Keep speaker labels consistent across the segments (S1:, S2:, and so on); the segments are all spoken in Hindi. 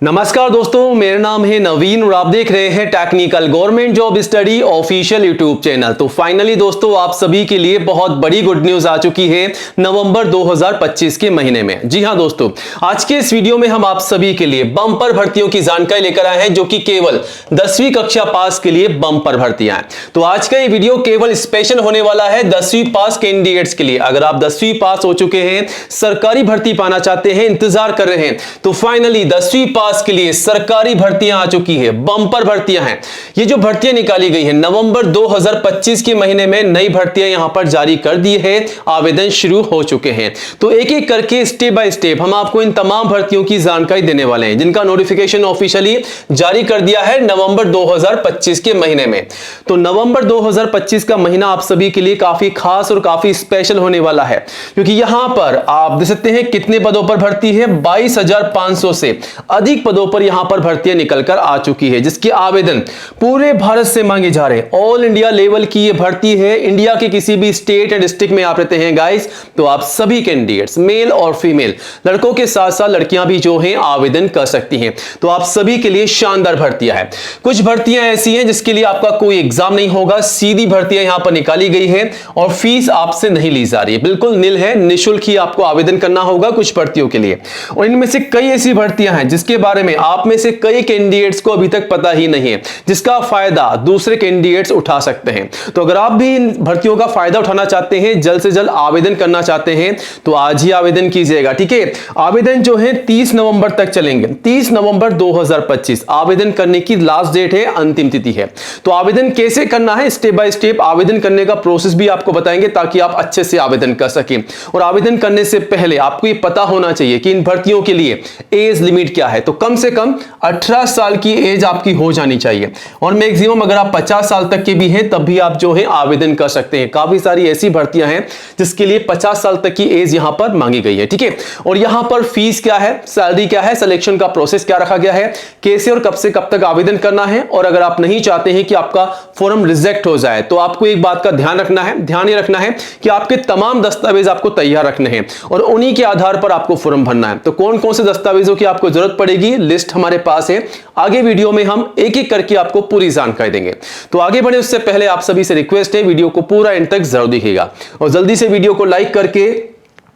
S1: नमस्कार दोस्तों, मेरा नाम है नवीन और आप देख रहे हैं technical government job study official YouTube channel. तो फाइनली दोस्तों आप सभी के लिए बहुत बड़ी गुड न्यूज आ चुकी है नवंबर 2025 के महीने में। जी हां दोस्तों, आज के इस वीडियो में हम आप सभी के लिए बम्पर भर्तियों की जानकारी लेकर आए हैं जो कि केवल 10वीं कक्षा पास के लिए बम्पर भर्तियां हैं। तो आज का ये वीडियो केवल स्पेशल होने वाला है 10वीं पास कैंडिडेट्स के लिए। अगर आप 10वीं पास हो चुके हैं, सरकारी भर्ती पाना चाहते हैं, इंतजार कर रहे हैं, तो फाइनली 10वीं पास के लिए सरकारी भर्तियां आ चुकी है, बम्पर भर्तियां हैं। ये जो भर्तियां निकाली गई हैं नवंबर 2025 के महीने में, नई भर्तियां यहां पर जारी कर दी है, आवेदन शुरू हो चुके हैं। तो एक एक करके स्टेप बाय स्टेप हम आपको इन तमाम भर्तियों की जानकारी देने वाले हैं जिनका नोटिफिकेशन ऑफिशियली जारी कर दिया है नवंबर 2025 के महीने में। तो नवंबर 2025 का महीना आप सभी के लिए काफी खास और काफी स्पेशल होने वाला है, क्योंकि यहां पर आप देख सकते हैं कितने पदों पर भर्ती है। 22,500 से अधिक पदों पर यहां पर भर्तियां निकलकर आ चुकी है, जिसके आवेदन पूरे भारत से मांगे जा रहे हैं। ऑल इंडिया लेवल की यह भर्ती है। इंडिया के किसी भी स्टेट या डिस्ट्रिक्ट में आप रहते हैं गाइस, तो आप सभी कैंडिडेट्स मेल और फीमेल, लड़कों के साथ साथ लड़कियां भी जो हैं आवेदन कर सकती हैं। तो आप सभी के लिए शानदार भर्तियां है। कुछ भर्तियां ऐसी हैं जिसके लिए आपका कोई एग्जाम नहीं होगा, सीधी भर्तियां यहां पर निकाली गई है और फीस आपसे नहीं ली जा रही है, बिल्कुल निल है, निःशुल्क ही आपको आवेदन करना होगा कुछ भर्तियों के लिए। और इनमें से कई ऐसी भर्तियां हैं जिसके बारे में आप में से कई कैंडिडेट्स को अभी तक पता ही नहीं है, जिसका फायदा दूसरे कैंडिडेट्स उठा सकते हैं। तो अगर आप भी इन भर्तियों का फायदा उठाना चाहते हैं, जल्द से जल्द आवेदन करना चाहते हैं, तो आज ही आवेदन कीजिएगा। ठीक है, आवेदन जो है 30 नवंबर तक चलेंगे। 30 नवंबर 2025 आवेदन करने की लास्ट डेट है, अंतिम तिथि है। तो आवेदन कैसे करना है, स्टेप बाय स्टेप आवेदन करने का प्रोसेस भी आपको बताएंगे ताकि आप अच्छे से आवेदन कर सकें। और आवेदन करने से पहले आपको ये पता होना चाहिए कि इन भर्तियों के लिए एज लिमिट क्या है। तो कम से कम 18 साल की एज आपकी हो जानी चाहिए और मैक्सिमम अगर आप 50 साल तक के भी हैं तब भी आप जो है आवेदन कर सकते हैं। काफी सारी ऐसी भर्तियां हैं जिसके लिए 50 साल तक की एज यहां पर मांगी गई है। ठीक है, और यहां पर फीस क्या है, सैलरी क्या है, सिलेक्शन का प्रोसेस क्या रखा गया है, कैसे और कब से कब तक आवेदन करना है। और अगर आप नहीं चाहते हैं कि आपका फॉर्म रिजेक्ट हो जाए तो आपको एक बात का ध्यान ये रखना है कि आपके तमाम दस्तावेज आपको तैयार रखने हैं और उन्हीं के आधार पर आपको फॉर्म भरना है। तो कौन कौन से दस्तावेजों की आपको जरूरत पड़ेगी, लिस्ट हमारे पास है। आगे वीडियो में हम एक एक करके आपको पूरी जानकारी देंगे। तो आगे बढ़े उससे पहले आप सभी से रिक्वेस्ट है, वीडियो को पूरा एंड तक जरूर देखिएगा और जल्दी से वीडियो को लाइक करके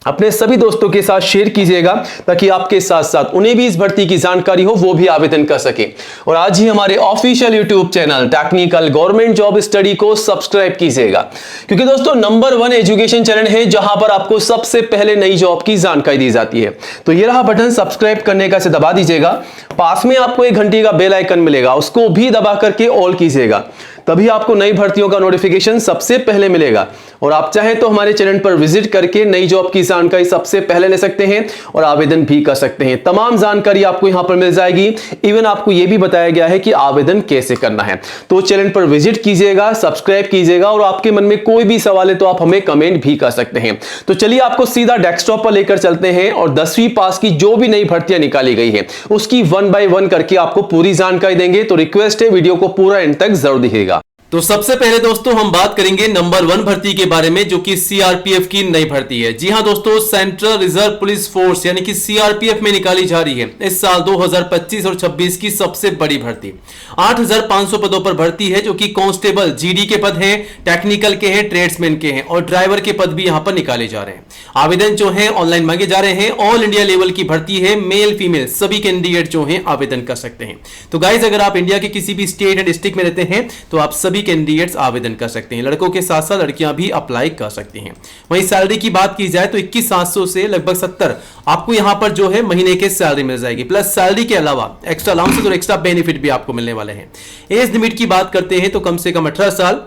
S1: अपने सभी दोस्तों के साथ शेयर कीजिएगा ताकि आपके साथ साथ उन्हें भी इस भर्ती की जानकारी हो, वो भी आवेदन कर सके। और आज ही हमारे official YouTube channel technical government job study को सब्सक्राइब कीजिएगा, क्योंकि दोस्तों नंबर 1 एजुकेशन चैनल है जहां पर आपको सबसे पहले नई जॉब की जानकारी दी जाती है। तो ये रहा बटन, सब्सक्राइब करने का से दबा दीजिएगा। पास में आपको एक घंटी का बेल आइकन मिलेगा, उसको भी दबा करके ऑल कीजिएगा, तभी आपको नई भर्तियों का नोटिफिकेशन सबसे पहले मिलेगा। और आप चाहें तो हमारे चैनल पर विजिट करके नई जॉब की जानकारी सबसे पहले ले सकते हैं और आवेदन भी कर सकते हैं। तमाम जानकारी आपको यहां पर मिल जाएगी। इवन आपको यह भी बताया गया है कि आवेदन कैसे करना है। तो चैनल पर विजिट कीजिएगा, सब्सक्राइब कीजिएगा और आपके मन में कोई भी सवाल है तो आप हमें कमेंट भी कर सकते हैं। तो चलिए आपको सीधा डेस्कटॉप पर लेकर चलते हैं और 10वीं पास की जो भी नई भर्तियां निकाली गई है उसकी 1 बाय 1 करके आपको पूरी जानकारी देंगे। तो रिक्वेस्ट है, वीडियो को पूरा एंड तक जरूर देखिएगा।
S2: तो सबसे पहले दोस्तों हम बात करेंगे नंबर 1 भर्ती के बारे में, जो कि सीआरपीएफ की नई भर्ती है। जी हां दोस्तों, सेंट्रल रिजर्व पुलिस फोर्स यानी कि सीआरपीएफ में निकाली जा रही है इस साल 2025 और 26 की सबसे बड़ी भर्ती। 8,500 पदों पर भर्ती है, जो कि कांस्टेबल जीडी के पद हैं, टेक्निकल के हैं, ट्रेड्समैन के हैं और ड्राइवर के पद भी यहां पर निकाले जा रहे हैं। आवेदन जो है ऑनलाइन मांगे जा रहे हैं। ऑल इंडिया लेवल की भर्ती है, मेल फीमेल सभी कैंडिडेट जो हैं आवेदन कर सकते हैं। तो गाइज अगर आप इंडिया के किसी भी स्टेट या डिस्ट्रिक्ट में रहते हैं तो आप सभी कैंडिडेट्स आवेदन कर सकते हैं। लड़कों के साथ साथ लड़कियां भी अप्लाई कर सकती हैं। वहीं सैलरी की बात की जाए तो 21,700 से लगभग 70 आपको यहां पर जो है महीने के सैलरी मिल जाएगी। प्लस सैलरी के अलावा एक्स्ट्रा अलाउंसेस और एक्स्ट्रा बेनिफिट भी आपको मिलने वाले हैं। एज लिमिट की बात करते हैं तो कम से कम 18 साल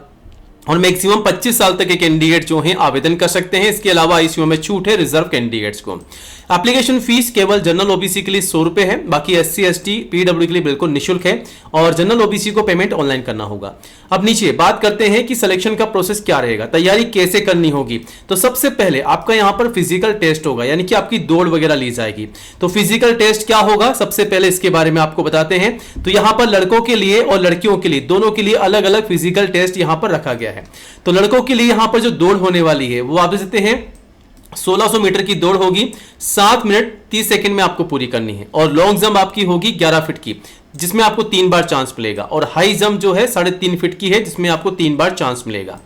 S2: और मैक्सिमम 25 साल तक के कैंडिडेट जो हैं आवेदन कर सकते हैं। इसके अलावा आईसीयू में छूट है रिजर्व कैंडिडेट्स को। एप्लीकेशन फीस केवल जनरल ओबीसी के लिए 100 रुपए है, बाकी एससी एसटी पीडब्ल्यू के लिए बिल्कुल निःशुल्क है और जनरल ओबीसी को पेमेंट ऑनलाइन करना होगा। अब नीचे बात करते हैं कि सिलेक्शन का प्रोसेस क्या रहेगा, तैयारी कैसे करनी होगी। तो सबसे पहले आपका यहां पर फिजिकल टेस्ट होगा, यानी कि आपकी दौड़ वगैरह ली जाएगी। तो फिजिकल टेस्ट क्या होगा, सबसे पहले इसके बारे में आपको बताते हैं। तो यहां पर लड़कों के लिए और लड़कियों के लिए दोनों के लिए अलग अलग फिजिकल टेस्ट यहां पर रखा गया है। तो लड़कों के लिए यहां पर जो दौड़ होने वाली है वो आप देख सकते हैं 1600 मीटर की दौड़ होगी, 7 मिनट 30 सेकंड में आपको पूरी करनी है। और लॉन्ग जंप आपकी होगी 11 फीट की, जिसमें आपको 3 बार चांस मिलेगा। और हाई जंप जो है 3.5 फीट की है, जिसमें आपको 3 बार चांस मिलेगा।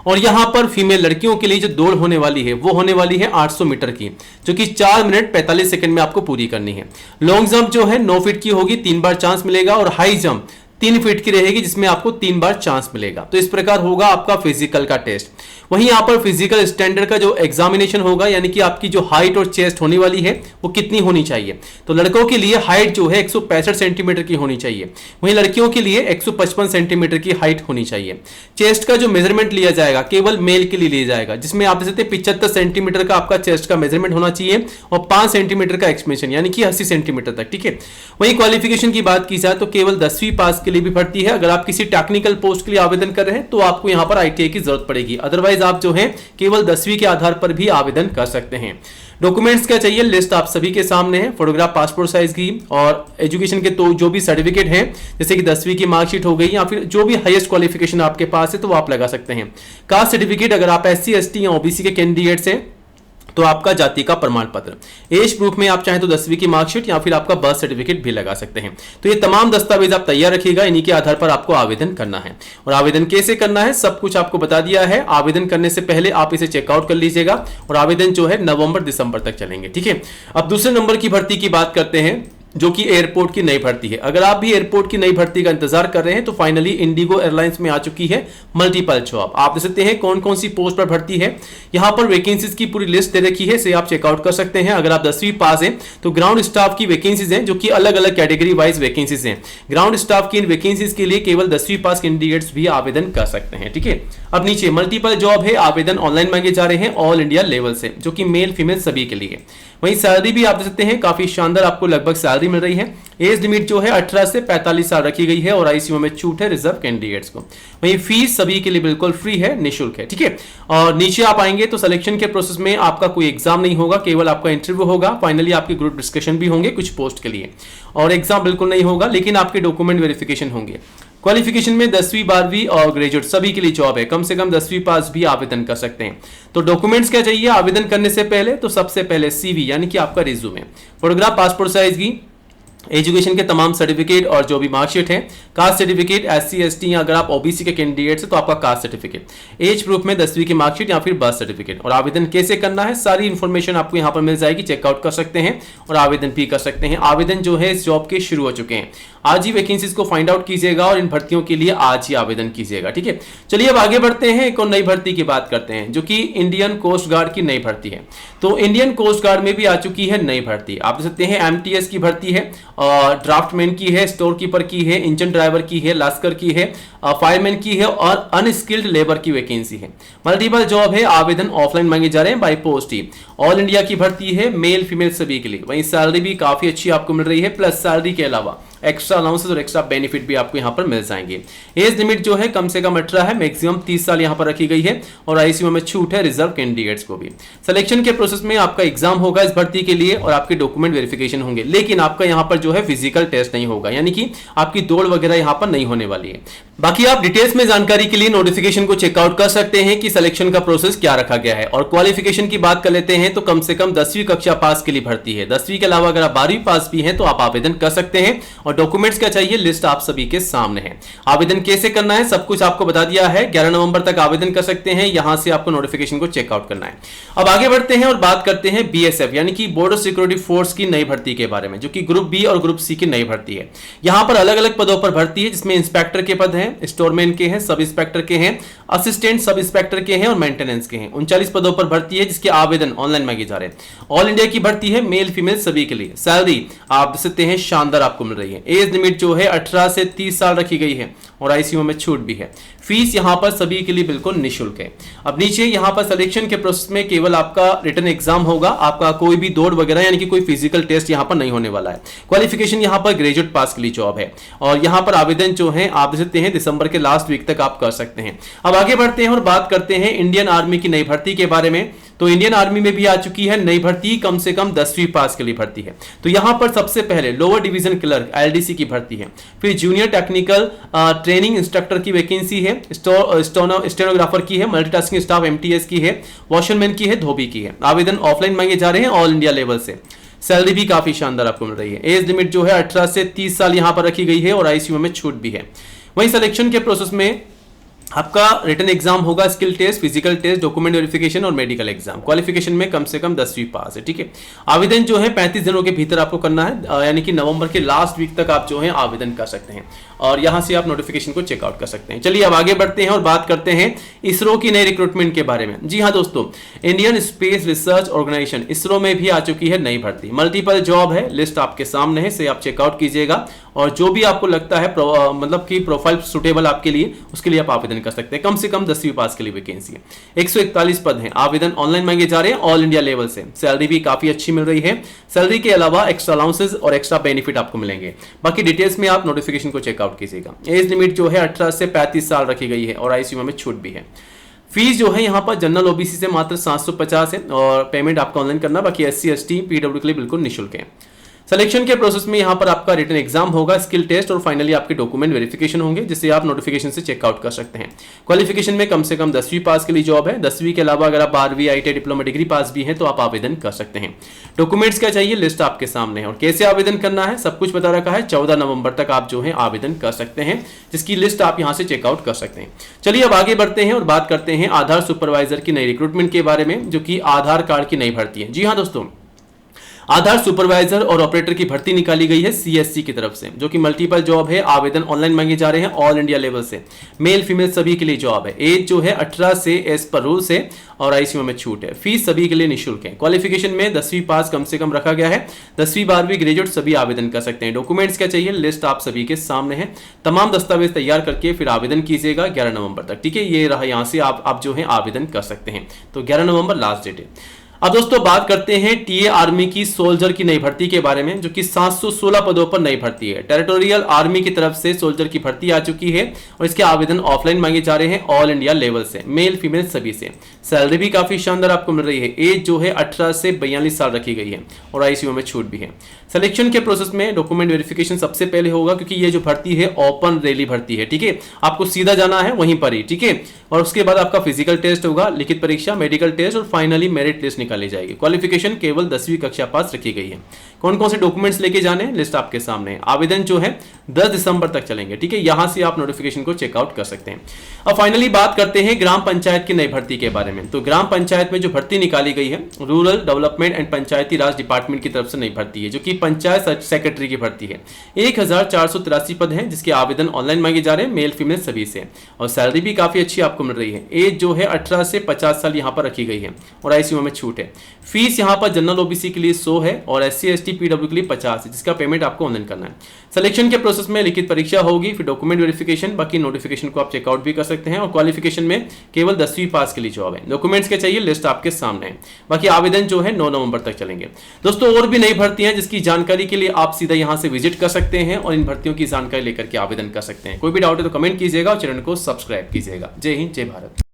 S2: और यहां पर फीमेल लड़कियों के लिए जो दौड़ होने वाली है वो होने वाली है 800 मीटर की, जो कि 4 मिनट 45 सेकंड में आपको पूरी करनी है। लॉन्ग जंप जो है 9 फीट की होगी, 3 बार चांस मिलेगा। और हाई जंप 3 फीट की रहेगी, जिसमें आपको 3 बार चांस मिलेगा। तो इस प्रकार होगा आपका फिजिकल का टेस्ट। वहीं यहां पर फिजिकल स्टैंडर्ड का जो एग्जामिनेशन होगा, यानी कि आपकी जो हाइट और चेस्ट होने वाली है वो कितनी होनी चाहिए। तो लड़कों के लिए हाइट जो है 165 सेंटीमीटर की होनी चाहिए, वहीं लड़कियों के लिए 155 सेंटीमीटर की हाइट होनी चाहिए। चेस्ट का जो मेजरमेंट लिया जाएगा केवल मेल के लिए लिया जाएगा, जिसमें आप देख सकते हैं 75 सेंटीमीटर का आपका चेस्ट का मेजरमेंट होना चाहिए और 5 सेंटीमीटर का एक्सपेंशन, यानी कि 80 सेंटीमीटर तक। ठीक है। वहीं क्वालिफिकेशन की बात की जाए तो केवल 10वीं पास के लिए भी भर्ती है। अगर आप किसी टेक्निकल पोस्ट के लिए आवेदन कर रहे हैं तो आपको यहां पर ITI की जरूरत पड़ेगी, अदरवाइज आप जो है केवल 10वीं के आधार पर भी आवेदन कर सकते हैं। डॉक्यूमेंट्स क्या चाहिए, लिस्ट आप सभी के सामने है। फोटोग्राफ पासपोर्ट साइज की, और एजुकेशन के तो जो भी सर्टिफिकेट है, जैसे कि 10वीं की मार्कशीट हो गई, या फिर जो भी हाईएस्ट क्वालिफिकेशन आपके पास है तो वो आप लगा सकते हैं। कास्ट सर्टिफिकेट, अगर आप SC ST या OBC के कैंडिडेट्स हैं तो आपका जाति का प्रमाण पत्र। एज प्रूफ में आप चाहें तो 10वीं की मार्कशीट या फिर आपका बर्थ सर्टिफिकेट भी लगा सकते हैं। तो ये तमाम दस्तावेज आप तैयार रखिएगा, इन्हीं के आधार पर आपको आवेदन करना है। और आवेदन कैसे करना है सब कुछ आपको बता दिया है। आवेदन करने से पहले आप इसे चेकआउट कर लीजिएगा, और आवेदन जो है नवंबर दिसंबर तक चलेंगे। ठीक है। अब दूसरे नंबर की भर्ती की बात करते हैं, जो कि एयरपोर्ट की नई भर्ती है। अगर आप भी एयरपोर्ट की नई भर्ती का इंतजार कर रहे हैं तो फाइनली इंडिगो एयरलाइंस में आ चुकी है मल्टीपल जॉब। आप देख सकते हैं कौन कौन सी पोस्ट पर भर्ती है। यहां पर वैकेंसीज की पूरी लिस्ट दे रखी है, इसे आप चेकआउट कर सकते हैं। अगर आप 10वीं पास हैं तो ग्राउंड स्टाफ की वैकेंसीज हैं, जो कि अलग अलग कैटेगरी वाइज वैकेंसीज हैं। ग्राउंड स्टाफ की इन वैकेंसीज के लिए केवल 10वीं पास कैंडिडेट्स भी आवेदन कर सकते हैं। ठीक है। अब नीचे मल्टीपल जॉब है, आवेदन ऑनलाइन मांगे जा रहे हैं ऑल इंडिया लेवल से, जो कि मेल फीमेल सभी के लिए। वहीं सैलरी भी आप देख सकते हैं काफी शानदार आपको लगभग सैलरी मिल रही है। एज लिमिट जो है 18 से 45 साल रखी गई है, और ICU में छूट है रिजर्व कैंडिडेट्स को। वहीं फीस सभी के लिए बिल्कुल फ्री है, निःशुल्क है। ठीक है। और नीचे आप आएंगे तो सिलेक्शन के प्रोसेस में आपका कोई एग्जाम नहीं होगा, केवल आपका इंटरव्यू होगा। फाइनली आपके ग्रुप डिस्कशन भी होंगे कुछ पोस्ट के लिए, और एग्जाम बिल्कुल नहीं होगा, लेकिन आपके डॉक्यूमेंट वेरिफिकेशन होंगे। क्वालिफिकेशन में 10वीं 12वीं और ग्रेजुएट सभी के लिए जॉब है, कम से कम 10वीं पास भी आवेदन कर सकते हैं। तो डॉक्यूमेंट्स क्या चाहिए आवेदन करने से पहले, तो सबसे पहले CV यानी कि आपका रिज्यूमे, फोटोग्राफ पासपोर्ट साइज की, एजुकेशन के तमाम सर्टिफिकेट और जो भी मार्कशीट है, कास्ट सर्टिफिकेट SC ST या अगर आप OBC के कैंडिडेट्स हैं तो आपका कास्ट सर्टिफिकेट, एज प्रूफ में 10वीं की मार्कशीट या फिर बर्थ सर्टिफिकेट। और आवेदन कैसे करना है सारी इंफॉर्मेशन आपको यहां पर मिल जाएगी, चेकआउट कर सकते हैं और आवेदन भी कर सकते हैं। आवेदन जो है इस जॉब के शुरू हो चुके हैं, आज ही वैकेंसीज को फाइंड आउट कीजिएगा और इन भर्तियों के लिए आज ही आवेदन कीजिएगा। ठीक है। चलिए अब आगे बढ़ते हैं, एक और नई भर्ती की बात करते हैं, जो कि इंडियन कोस्ट गार्ड की नई भर्ती है। तो इंडियन कोस्ट गार्ड में भी आ चुकी है नई भर्ती। आप देख सकते हैं MTS की भर्ती है, और ड्राफ्टमैन की है, स्टोर कीपर की है, इंजन ड्राइवर की है, लास्कर की है, फायरमैन की है, और अनस्किल्ड लेबर की वैकेंसी है। मल्टीपल जॉब है, आवेदन ऑफलाइन मांगे जा रहे हैं by post he. All India की भर्ती है, मेल फीमेल सभी के लिए। वहीं सैलरी भी काफी अच्छी आपको मिल रही है, प्लस सैलरी के अलावा एक्स्ट्रा अलाउंसेस और एक्स्ट्रा बेनिफिट भी आपको यहां पर मिल जाएंगे। एज लिमिट जो है कम से कम 18 है, मैक्सिमम 30 साल यहां पर रखी गई है, और ICU में छूट है रिजर्व कैंडिडेट्स को भी। सिलेक्शन के प्रोसेस में आपका एग्जाम होगा इस भर्ती के लिए, और आपके डॉक्यूमेंट वेरिफिकेशन होंगे, लेकिन आपका यहां पर जो है फिजिकल टेस्ट नहीं होगा, यानी कि आपकी दौड़ वगैरह यहां पर नहीं होने वाली है। बाकी आप डिटेल्स में जानकारी के लिए नोटिफिकेशन को चेकआउट कर सकते हैं कि सिलेक्शन का प्रोसेस क्या रखा गया है। और क्वालिफिकेशन की बात कर लेते हैं तो कम से कम 10वीं कक्षा पास के लिए भर्ती है। 10वीं के अलावा अगर आप 12वीं पास भी हैं तो आप आवेदन कर सकते हैं। और डॉक्यूमेंट्स क्या चाहिए लिस्ट आप सभी के सामने है। आवेदन कैसे करना है सब कुछ आपको बता दिया है। 11 नवंबर तक आवेदन कर सकते हैं, यहां से आपको नोटिफिकेशन को चेकआउट करना है। अब आगे बढ़ते हैं और बात करते हैं BSF यानी कि बॉर्डर सिक्योरिटी फोर्स की नई भर्ती के बारे में, जो कि ग्रुप B और ग्रुप C की नई भर्ती है। यहां पर अलग अलग पदों पर भर्ती है, जिसमें इंस्पेक्टर के पद हैं, स्टोरमैन के हैं, सब इंस्पेक्टर के हैं, असिस्टेंट सब इंस्पेक्टर के हैं और मेंटेनेंस के हैं। 39 पदों पर भर्ती है, जिसके आवेदन ऑनलाइन मांगे जा रहे हैं। ऑल इंडिया की भर्ती है, मेल फीमेल सभी के लिए। सैलरी आप देख सकते हैं शानदार आपको मिल रही है। एज लिमिट जो है 18 से 30 साल रखी गई है, और ICU में छूट भी है। फीस यहां पर सभी के लिए बिल्कुल निःशुल्क है। अब नीचे यहां पर सिलेक्शन के प्रोसेस में केवल आपका रिटन एग्जाम होगा, आपका कोई भी दौड़ वगैरह यानी कि कोई फिजिकल टेस्ट यहां पर नहीं होने वाला है। क्वालिफिकेशन यहां पर ग्रेजुएट पास के लिए जॉब है, और यहां पर आवेदन जो है आप देख सकते हैं दिसंबर के लास्ट वीक तक आप कर सकते हैं। अब आगे बढ़ते हैं और बात करते हैं इंडियन आर्मी की नई भर्ती के बारे में, तो इंडियन आर्मी में भी आ चुकी है नई भर्ती, कम से कम 10वीं पास के लिए भर्ती है। तो यहां पर सबसे पहले लोअर डिवीजन क्लर्क एलडीसी की भर्ती है, फिर जूनियर टेक्निकल ट्रेनिंग इंस्ट्रक्टर की वैकेंसी है, स्टेनोग्राफर की है, मल्टीटास्किंग स्टाफ एमटीएस की है, वॉशरमैन की है, धोबी की है। आवेदन ऑफलाइन मांगे जा रहे हैं ऑल इंडिया लेवल से। सैलरी भी काफी शानदार आपको मिल रही है। एज लिमिट जो है 18 से 30 साल यहां पर रखी गई है और आईसीयू में छूट भी है। वहीं सिलेक्शन के प्रोसेस में आपका रिटन एग्जाम होगा, skill test, physical test, document verification और मेडिकल एग्जाम। क्वालिफिकेशन में कम से कम 10वीं पास है, ठीक है। आवेदन जो है 35 दिनों के भीतर आपको करना है, यानी कि नवंबर के लास्ट वीक तक आप जो है आवेदन कर सकते हैं और यहां से आप नोटिफिकेशन को चेकआउट कर सकते हैं। चलिए अब आगे बढ़ते हैं और बात करते हैं इसरो की नई रिक्रूटमेंट के बारे में। जी हाँ दोस्तों, Indian Space Research Organisation ISRO में भी आ चुकी है नई भर्ती। मल्टीपल जॉब है, लिस्ट आपके सामने है, से आप चेकआउट कीजिएगा और जो भी आपको लगता है मतलब कि प्रोफाइल सुटेबल आपके लिए, उसके लिए आप आवेदन कर सकते हैं। कम से कम 10वीं पास के लिए वैकेंसी है। 141 पद हैं। आवेदन ऑनलाइन मांगे जा रहे हैं ऑल इंडिया लेवल से। सैलरी भी काफी अच्छी मिल रही है। सैलरी के अलावा एक्स्ट्रा अलाउंसेस और एक्स्ट्रा बेनिफिट आपको मिलेंगे। बाकी डिटेल्स में आप नोटिफिकेशन को चेकआउट कीजिएगा। एज लिमिट जो है 18 से 35 साल रखी गई है और आईसीयू में छूट भी है। फीस जो है यहाँ पर जनरल ओबीसी से मात्र 750 है और पेमेंट आपको ऑनलाइन करना, बाकी एससी एसटी पीडब्ल्यू के लिए बिल्कुल निःशुल्क है। सिलेक्शन के प्रोसेस में यहां पर आपका रिटन एग्जाम होगा, स्किल टेस्ट और फाइनली आपके डॉक्यूमेंट वेरिफिकेशन होंगे, जिसे आप नोटिफिकेशन से चेकआउट कर सकते हैं। क्वालिफिकेशन में कम से कम 10वीं पास के लिए जॉब है। 10वीं के अलावा अगर आप 12वीं आईटीआई डिप्लोमा डिग्री पास भी हैं तो आप आवेदन कर सकते हैं। डॉक्यूमेंट्स क्या चाहिए, लिस्ट आपके सामने है और कैसे आवेदन करना है सब कुछ बता रखा है। 14 नवंबर तक आप जो है आवेदन कर सकते हैं, जिसकी लिस्ट आप यहां से चेकआउट कर सकते हैं। चलिए अब आगे बढ़ते हैं और बात करते हैं आधार सुपरवाइजर की नई रिक्रूटमेंट के बारे में, जो कि आधार कार्ड की नई भर्ती है। जी हाँ दोस्तों, आधार सुपरवाइजर और ऑपरेटर की भर्ती निकाली गई है सीएससी की तरफ से, जो कि मल्टीपल जॉब है। आवेदन ऑनलाइन मांगे जा रहे हैं ऑल इंडिया लेवल से। मेल फीमेल सभी के लिए जॉब है। एज जो है 18 से एज पर रूल से और आईसीयू में छूट है। फीस सभी के लिए निःशुल्क है। क्वालिफिकेशन में 10वीं पास कम से कम रखा गया है। 10वीं 12वीं ग्रेजुएट सभी आवेदन कर सकते हैं। डॉक्यूमेंट्स क्या चाहिए, लिस्ट आप सभी के सामने है। तमाम दस्तावेज तैयार करके फिर आवेदन कीजिएगा 11 नवंबर तक, ठीक है। ये रहा, यहाँ से आप जो है आवेदन कर सकते हैं। तो 11 नवंबर लास्ट डेट है। अब दोस्तों बात करते हैं टीए आर्मी की सोल्जर की नई भर्ती के बारे में, जो कि 716 पदों पर नई भर्ती है। टेरिटोरियल आर्मी की तरफ से सोल्जर की भर्ती आ चुकी है और इसके आवेदन ऑफलाइन मांगे जा रहे हैं ऑल इंडिया लेवल से। मेल फीमेल सभी से। सैलरी भी काफी शानदार आपको मिल रही है। एज जो है 18 से 42 साल रखी गई है और आईसीयू में छूट भी है। सिलेक्शन के प्रोसेस में डॉक्यूमेंट वेरिफिकेशन सबसे पहले होगा, क्योंकि ये जो भर्ती है ओपन रैली भर्ती है, ठीक है। आपको सीधा जाना है वहीं पर ही, ठीक है। और उसके बाद आपका फिजिकल टेस्ट होगा, लिखित परीक्षा, मेडिकल टेस्ट और फाइनली मेरिट लिस्ट निकाली जाएगी। क्वालिफिकेशन केवल 10वीं कक्षा पास रखी गई है। कौन कौन से डॉक्यूमेंट्स लेके जाने हैं, लिस्ट आपके सामने है। आवेदन जो है 10 दिसंबर तक चलेंगे, ठीक है। यहां से आप नोटिफिकेशन को चेकआउट कर सकते हैं। अब फाइनली बात करते हैं ग्राम पंचायत की नई भर्ती के बारे में। तो ग्राम पंचायत में जो भर्ती निकाली गई है, rural development and Panchayati Raj department की तरफ से नई भर्ती है, जो कि पंचायत सेक्रेटरी की भर्ती है। 1483 पद हैं, जिसके आवेदन ऑनलाइन मांगे जा रहे हैं, मेल फीमेल सभी से। और सैलरी भी काफी अच्छी आपको मिल रही है। एज जो है 18 से 50 साल यहां पर रखी गई है और आईसीयू में छूट है। फीस यहां पर जनरल ओबीसी के लिए 100 है और एससी एसटी पीडब्ल्यू के लिए 50 है, जिसका पेमेंट आपको ऑनलाइन करना है। सिलेक्शन के प्रोसेस में लिखित परीक्षा होगी, फिर डॉक्यूमेंट वेरिफिकेशन, बाकी नोटिफिकेशन को आप चेकआउट भी कर सकते हैं। और क्वालिफिकेशन में केवल 10वीं पास के लिए जॉब है। डॉक्यूमेंट्स के चाहिए, लिस्ट आपके सामने है। बाकी आवेदन जो है 9 नवंबर तक चलेंगे। दोस्तों और भी नई भर्तियां हैं, जिसकी जानकारी के लिए आप सीधा यहां से विजिट कर सकते हैं और इन भर्तियों की जानकारी लेकर के आवेदन कर सकते हैं। कोई भी डाउट है तो कमेंट कीजिएगा और चैनल को सब्सक्राइब कीजिएगा। जय हिंद, जय भारत।